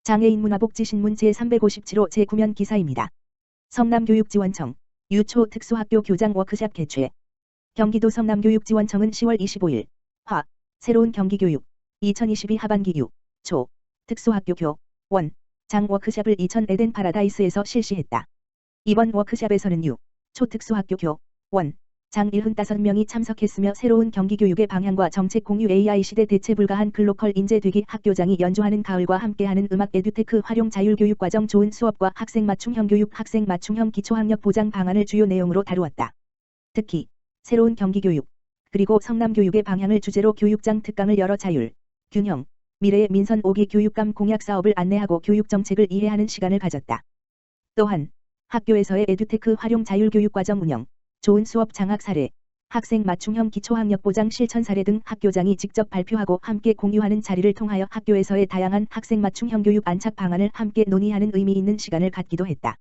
장애인 문화복지신문 제357호 제9면 기사입니다. 성남교육지원청 유초 특수학교 교장 워크숍 개최. 경기도 성남교육지원청은 10월 25일 새로운 경기교육 2022 하반기 초 특수학교 교원 장 워크숍을 이천 에덴 파라다이스에서 실시했다. 이번 워크숍에서는 초 특수학교 교원 장 75명이 참석했으며 새로운 경기교육의 방향과 정책 공유 AI 시대 대체 불가한 글로컬 인재되기 학교장이 연주하는 가을과 함께하는 음악 에듀테크 활용 자율교육과정 좋은 수업과 학생 맞춤형 교육 학생 맞춤형 기초학력 보장 방안을 주요 내용으로 다루었다. 특히 새로운 경기교육 그리고 성남교육의 방향을 주제로 교육장 특강을 열어 자율, 균형, 미래의 민선 5기 교육감 공약 사업을 안내하고 교육정책을 이해하는 시간을 가졌다. 또한 학교에서의 에듀테크 활용 자율교육과정 운영, 좋은 수업 장학 사례, 학생 맞춤형 기초학력 보장 실천 사례 등 학교장이 직접 발표하고 함께 공유하는 자리를 통하여 학교에서의 다양한 학생 맞춤형 교육 안착 방안을 함께 논의하는 의미 있는 시간을 갖기도 했다.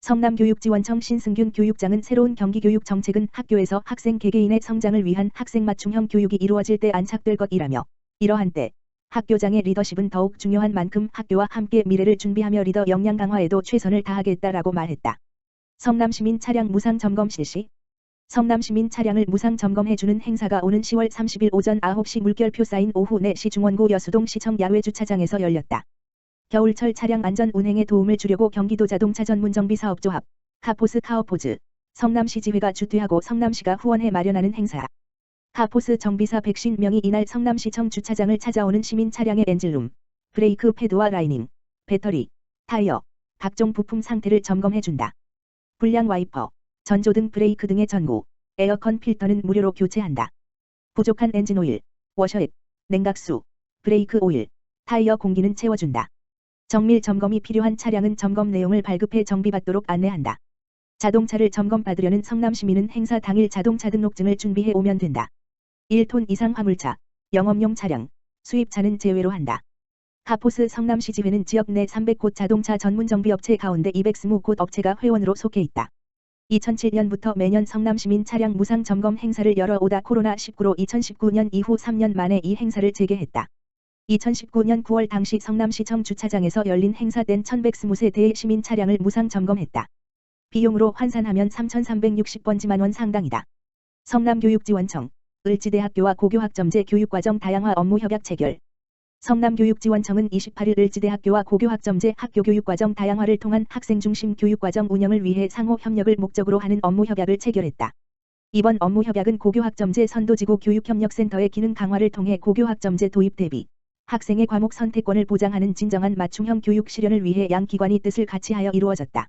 성남교육지원청 신승균 교육장은 새로운 경기교육 정책은 학교에서 학생 개개인의 성장을 위한 학생 맞춤형 교육이 이루어질 때 안착될 것이라며 이러한 때 학교장의 리더십은 더욱 중요한 만큼 학교와 함께 미래를 준비하며 리더 역량 강화에도 최선을 다하겠다라고 말했다. 성남시민 차량 무상 점검 실시. 성남시민 차량을 무상 점검해주는 행사가 오는 10월 30일 오전 9시 물결표 쌓인 오후 4시 중원구 여수동 시청 야외 주차장에서 열렸다. 겨울철 차량 안전 운행에 도움을 주려고 경기도 자동차 전문정비사업조합, 카포스 카오포즈, 성남시지회가 주최하고 성남시가 후원해 마련하는 행사. 카포스 정비사 150명이 이날 성남시청 주차장을 찾아오는 시민 차량의 엔진룸, 브레이크 패드와 라이닝, 배터리, 타이어, 각종 부품 상태를 점검해준다. 불량 와이퍼, 전조 등 브레이크 등의 전구, 에어컨 필터는 무료로 교체한다. 부족한 엔진 오일, 워셔액, 냉각수, 브레이크 오일, 타이어 공기는 채워준다. 정밀 점검이 필요한 차량은 점검 내용을 발급해 정비받도록 안내한다. 자동차를 점검받으려는 성남시민은 행사 당일 자동차 등록증을 준비해 오면 된다. 1톤 이상 화물차, 영업용 차량, 수입차는 제외로 한다. 카포스 성남시지회는 지역 내 300곳 자동차 전문정비업체 가운데 220곳 업체가 회원으로 속해 있다. 2007년부터 매년 성남시민 차량 무상 점검 행사를 열어오다 코로나19로 2019년 이후 3년 만에 이 행사를 재개했다. 2019년 9월 당시 성남시청 주차장에서 열린 행사 땐 1120대의 시민 차량을 무상 점검했다. 비용으로 환산하면 3,360번지만 원 상당이다. 성남교육지원청, 을지대학교와 고교학점제 교육과정 다양화 업무 협약 체결. 성남교육지원청은 28일 을지대학교와 고교학점제 학교 교육과정 다양화를 통한 학생 중심 교육과정 운영을 위해 상호 협력을 목적으로 하는 업무 협약을 체결했다. 이번 업무 협약은 고교학점제 선도지구 교육협력센터의 기능 강화를 통해 고교학점제 도입 대비 학생의 과목 선택권을 보장하는 진정한 맞춤형 교육 실현을 위해 양 기관이 뜻을 같이하여 이루어졌다.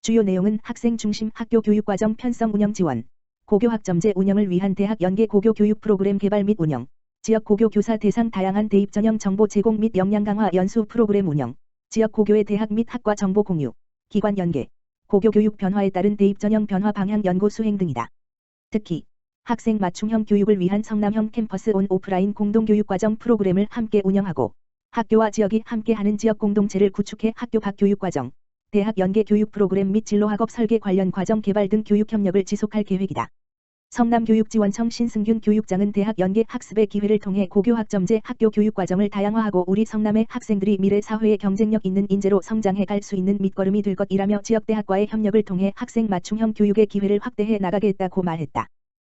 주요 내용은 학생 중심 학교 교육과정 편성 운영 지원, 고교학점제 운영을 위한 대학 연계 고교 교육 프로그램 개발 및 운영, 지역 고교 교사 대상 다양한 대입 전형 정보 제공 및 역량 강화 연수 프로그램 운영, 지역 고교의 대학 및 학과 정보 공유, 기관 연계, 고교 교육 변화에 따른 대입 전형 변화 방향 연구 수행 등이다. 특히 학생 맞춤형 교육을 위한 성남형 캠퍼스 온 오프라인 공동교육과정 프로그램을 함께 운영하고 학교와 지역이 함께하는 지역 공동체를 구축해 학교 밖 교육과정, 대학 연계 교육 프로그램 및 진로학업 설계 관련 과정 개발 등 교육 협력을 지속할 계획이다. 성남교육지원청 신승균 교육장은 대학 연계 학습의 기회를 통해 고교학점제 학교 교육과정을 다양화하고 우리 성남의 학생들이 미래 사회에 경쟁력 있는 인재로 성장해 갈 수 있는 밑거름이 될 것이라며 지역대학과의 협력을 통해 학생 맞춤형 교육의 기회를 확대해 나가겠다고 말했다.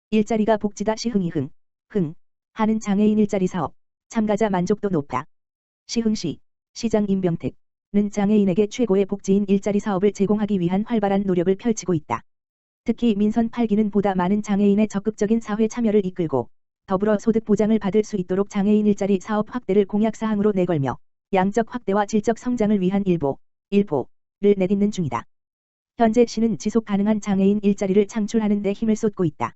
일자리가 복지다 시흥이 하는 장애인 일자리 사업, 참가자 만족도 높다. 시흥시, 시장 임병택는 장애인에게 최고의 복지인 일자리 사업을 제공하기 위한 활발한 노력을 펼치고 있다. 특히 민선 8기는 보다 많은 장애인의 적극적인 사회 참여를 이끌고 더불어 소득 보장을 받을 수 있도록 장애인 일자리 사업 확대를 공약사항으로 내걸며 양적 확대와 질적 성장을 위한 일보를 내딛는 중이다. 현재 시는 지속 가능한 장애인 일자리를 창출하는 데 힘을 쏟고 있다.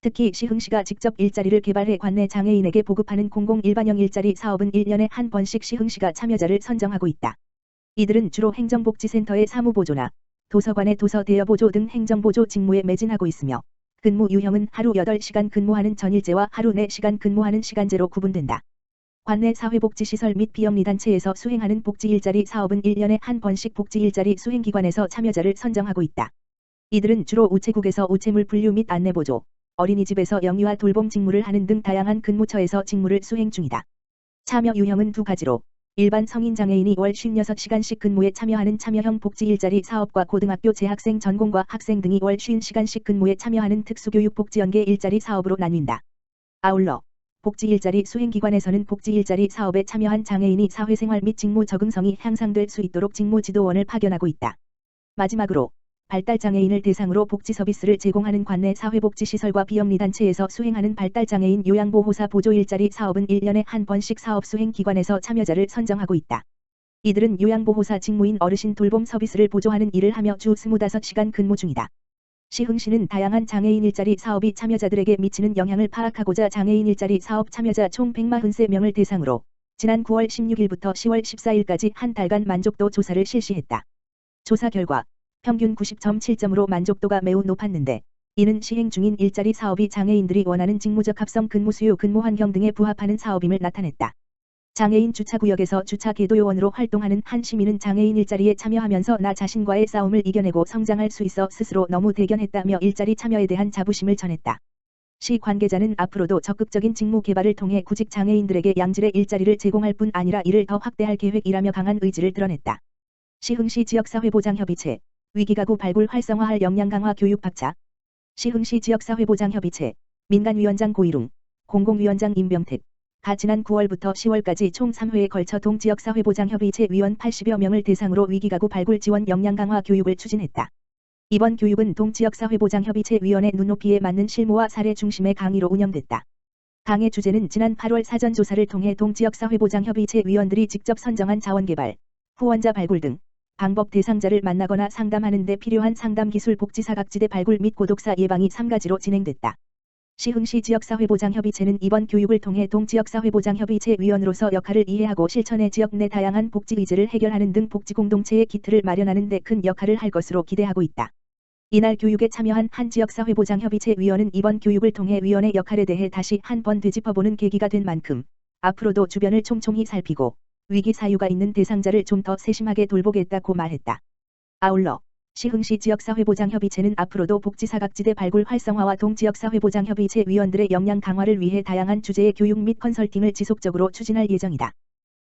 특히 시흥시가 직접 일자리를 개발해 관내 장애인에게 보급하는 공공 일반형 일자리 사업은 1년에 한 번씩 시흥시가 참여자를 선정하고 있다. 이들은 주로 행정복지센터의 사무보조나 도서관의 도서 대여보조 등 행정보조 직무에 매진하고 있으며 근무 유형은 하루 8시간 근무하는 전일제와 하루 4시간 근무하는 시간제로 구분된다. 관내 사회복지시설 및 비영리단체에서 수행하는 복지 일자리 사업은 1년에 한 번씩 복지 일자리 수행기관에서 참여자를 선정하고 있다. 이들은 주로 우체국에서 우체물 분류 및 안내보조, 어린이집에서 영유아 돌봄 직무를 하는 등 다양한 근무처에서 직무를 수행 중이다. 참여 유형은 두 가지로 일반 성인 장애인이 월 56시간씩 근무에 참여하는 참여형 복지 일자리 사업과 고등학교 재학생 전공과 학생 등이 월 50시간씩 근무에 참여하는 특수교육 복지 연계 일자리 사업으로 나뉜다. 아울러 복지 일자리 수행기관에서는 복지 일자리 사업에 참여한 장애인이 사회생활 및 직무 적응성이 향상될 수 있도록 직무지도원을 파견하고 있다. 마지막으로 발달장애인을 대상으로 복지 서비스를 제공하는 관내 사회복지시설과 비영리단체에서 수행하는 발달장애인 요양보호사 보조 일자리 사업은 1년에 한 번씩 사업 수행기관에서 참여자를 선정하고 있다. 이들은 요양보호사 직무인 어르신 돌봄 서비스를 보조하는 일을 하며 주 25시간 근무 중이다. 시흥시는 다양한 장애인 일자리 사업이 참여자들에게 미치는 영향을 파악하고자 장애인 일자리 사업 참여자 총 143명을 대상으로 지난 9월 16일부터 10월 14일까지 한 달간 만족도 조사를 실시했다. 조사 결과 평균 90.7점으로 만족도가 매우 높았는데 이는 시행 중인 일자리 사업이 장애인들이 원하는 직무적합성 근무 수요 근무 환경 등에 부합하는 사업임을 나타냈다. 장애인 주차구역에서 주차 계도요원으로 활동하는 한 시민은 장애인 일자리에 참여하면서 나 자신과의 싸움을 이겨내고 성장할 수 있어 스스로 너무 대견했다며 일자리 참여에 대한 자부심을 전했다. 시 관계자는 앞으로도 적극적인 직무 개발을 통해 구직 장애인들에게 양질의 일자리를 제공할 뿐 아니라 이를 더 확대할 계획이라며 강한 의지를 드러냈다. 시흥시 지역사회보장협의체 위기가구 발굴 활성화할 역량 강화 교육 박차. 시흥시 지역사회보장협의체 민간위원장 고일웅, 공공위원장 임병택. 가 지난 9월부터 10월까지 총 3회에 걸쳐 동지역사회보장협의체 위원 80여 명을 대상으로 위기가구 발굴 지원 역량 강화 교육을 추진했다. 이번 교육은 동지역사회보장협의체 위원의 눈높이에 맞는 실무와 사례 중심의 강의로 운영됐다. 강의 주제는 지난 8월 사전조사를 통해 동지역사회보장협의체 위원들이 직접 선정한 자원개발, 후원자 발굴 등 방법 대상자를 만나거나 상담하는 데 필요한 상담 기술 복지 사각지대 발굴 및 고독사 예방이 3가지로 진행됐다. 시흥시 지역사회보장협의체는 이번 교육을 통해 동지역사회보장협의체 위원으로서 역할을 이해하고 실천해 지역 내 다양한 복지 의제를 해결하는 등 복지 공동체의 기틀을 마련하는 데 큰 역할을 할 것으로 기대하고 있다. 이날 교육에 참여한 한 지역사회보장협의체 위원은 이번 교육을 통해 위원의 역할에 대해 다시 한 번 되짚어보는 계기가 된 만큼 앞으로도 주변을 촘촘히 살피고 위기 사유가 있는 대상자를 좀 더 세심하게 돌보겠다고 말했다. 아울러 시흥시 지역사회보장협의체는 앞으로도 복지사각지대 발굴 활성화와 동지역사회보장협의체 위원들의 역량 강화를 위해 다양한 주제의 교육 및 컨설팅을 지속적으로 추진할 예정이다.